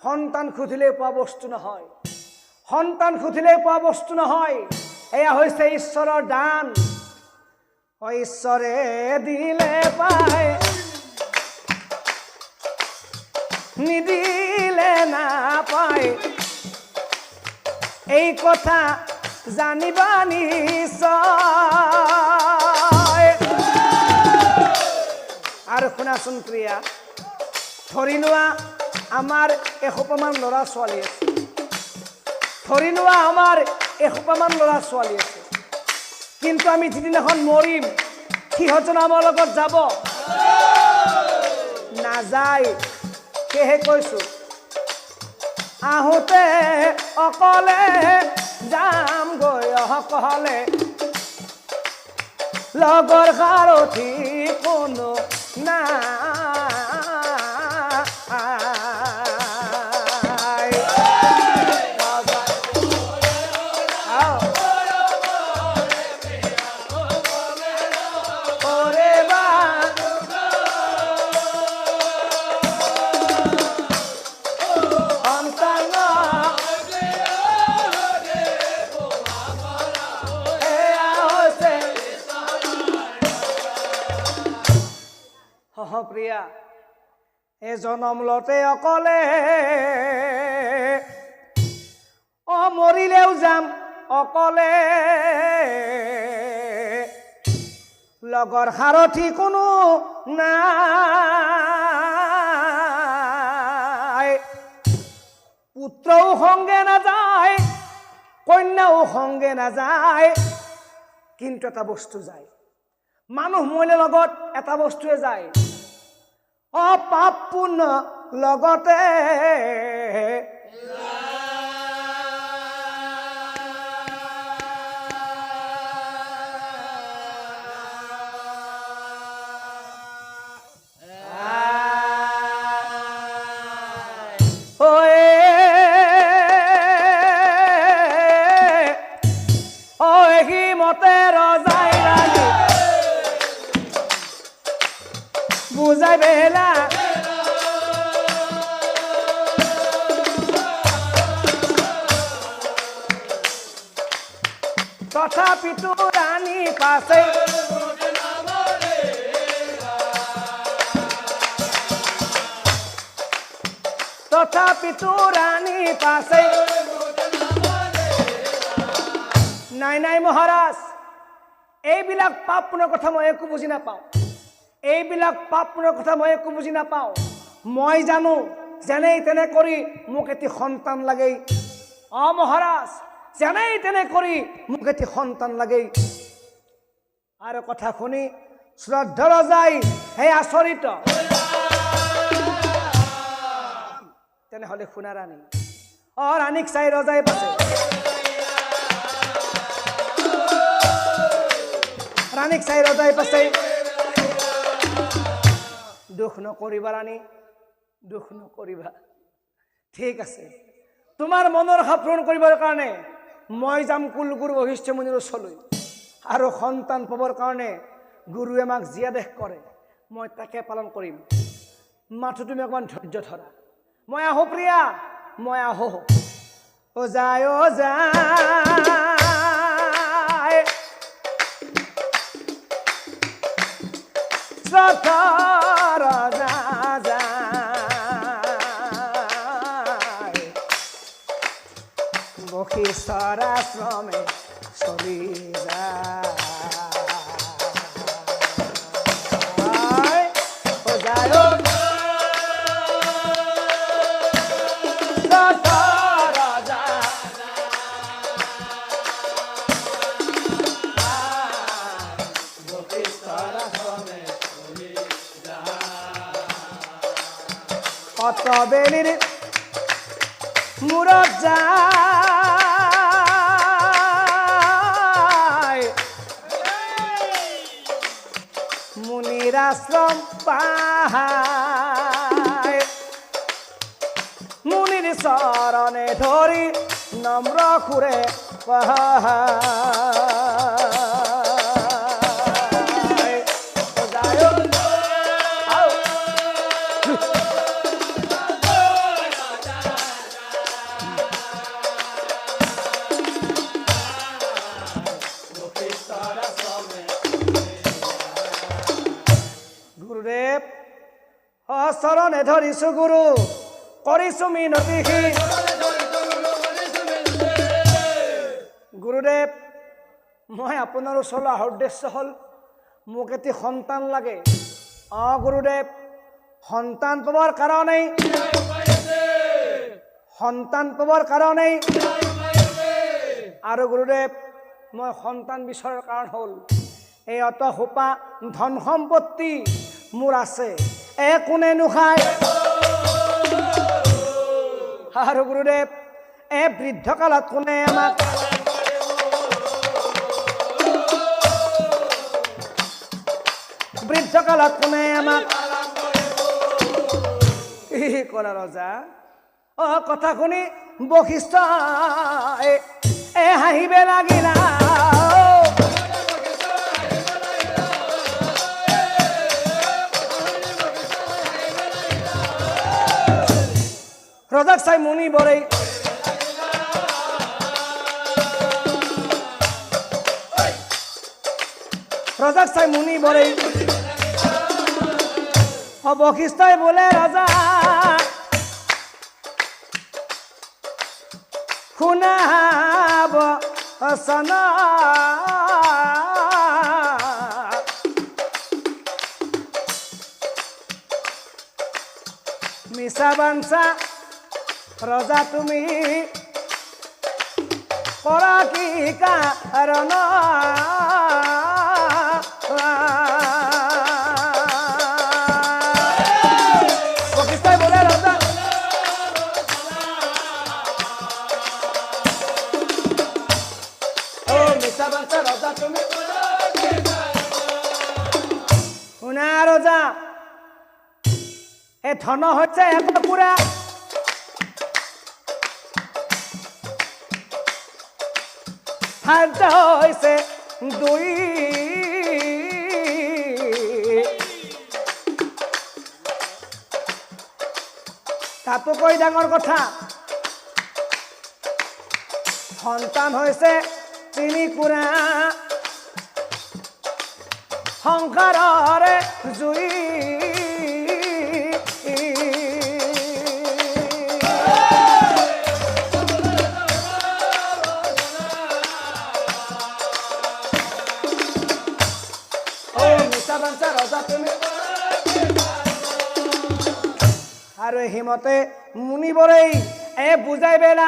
সন্তান খুঁজিলে পোৱা বস্তু নহয়, সন্তান খুঁজিলে পোৱা বস্তু নহয়। এয়া হৈছে ঈশ্বৰৰ দান। ঈশ্বৰে দিলে পায়, নিদিলে নাপায়। এই কথা জানিবা নিশ্চয়। আৰু শুনাচোন প্ৰিয়া, ধৰি লোৱা আমাৰ এসোপামান ল'ৰা ছোৱালী আছে, ধৰি লোৱা আমাৰ এসোপামান ল'ৰা ছোৱালী আছে, কিন্তু আমি যিদিনাখন মৰিম সিহঁতজন আমাৰ লগত যাব নাযায়। সেয়েহে কৈছো, আহোঁতে অকলে যাম গৈ অকলে, লগৰ সাৰথি কোনো নাই। প্ৰিয়া, এই জনম লতে অকলে, মৰিলেও যাম অকলে, লগৰ সাৰথি কোনো নাই। পুত্ৰও সংগে নাযায়, কন্যাও সংগে নাযায়, কিন্তু এটা বস্তু যায়। মানুহ মৰিলে লগত এটা বস্তুৱে যায়, পাপ পুণ্য লগতে। মতে ৰজাই ৰাণী বুজাই বেলা, তথাপিতো ৰাণী পাছে, তথাপিতো ৰাণী পাছে। নাই নাই মহাৰাজ, এইবিলাক পাপ পুণ্যৰ কথা মই একো বুজি নাপাওঁ, এইবিলাক পাপ পুণ্যৰ কথা মই একো বুজি নাপাওঁ। মই জানো যেনেই তেনে কৰি মোক এটি সন্তান লাগেই। মহাৰাজ, যেনেই তেনে কৰি মোক এটি সন্তান লাগেই। আৰু কথা শুনি শ্ৰদ্ধা ৰজাই হে আচৰিত। তেনেহলে শুনা ৰাণী, ৰাণীক চাই ৰজাই পাছে, ৰাণীক চাই ৰজাই পাছে, দুখ নকৰিবা ৰাণী, দুখ নকৰিবা। ঠিক আছে, তোমাৰ মনৰ আশা পূৰণ কৰিবৰ কাৰণে মই যাম কুলগুৰু বশিষ্ঠ মুনিৰ ওচৰলৈ, আৰু সন্তান পাবৰ কাৰণে গুৰুৱে আমাক যি আদেশ কৰে মই তাকে পালন কৰিম। মাথো তুমি অকণমান ধৈৰ্য ধৰা। মই আহো প্ৰিয়া, মই আহো। ও যায় ও যায়, শ্ৰদ্ধা ৰজা যায়, বশিষ্ঠৰ আশ্ৰমে চলি যায়। কতবেলিৰ মূৰত যায়, মুনিৰ আশ্ৰম পায়, মুনিৰ চৰণে ধৰি নম্ৰ সুৰে চৰণে ধৰিছো গুৰু কৰিছো মিনতিহীন গুৰুদেৱ মই আপোনাৰ ওচৰলৈ অহাৰ উদ্দেশ্য হ'ল মোক এটি সন্তান লাগে গুৰুদেৱ সন্তান পাবৰ কাৰণেই আৰু গুৰুদেৱ মই সন্তান বিচৰাৰ কাৰণ হ'ল এই অত সোপা ধন সম্পত্তি মোৰ আছে কোনে নোখায় আৰু গুৰুদেৱ বৃদ্ধ কালত কোনে আমাক কি ক'লা ৰজা কথা শুনি বশিষ্ঠ হাঁহিবে লাগিলা ৰজাক চাই মুনি বৰে বশিষ্ঠই বোলে ৰজা শুনাব সনা মিছা বাঞ্চা ৰজা তুমি কৰা কি কাৰণ বশিষ্ঠই বোলে ৰজা মিছা বাঞ্চা ৰজা তুমি শুনা ৰজা এই ধন হৈছে এক টুকুৰা সাহায্য হৈছে দুই তাতোকৈ ডাঙৰ কথা সন্তান হৈছে তিনি কুৰা সংসাৰৰে জুই আৰু হিমতে মুনিবৰেই বুজাই বেলা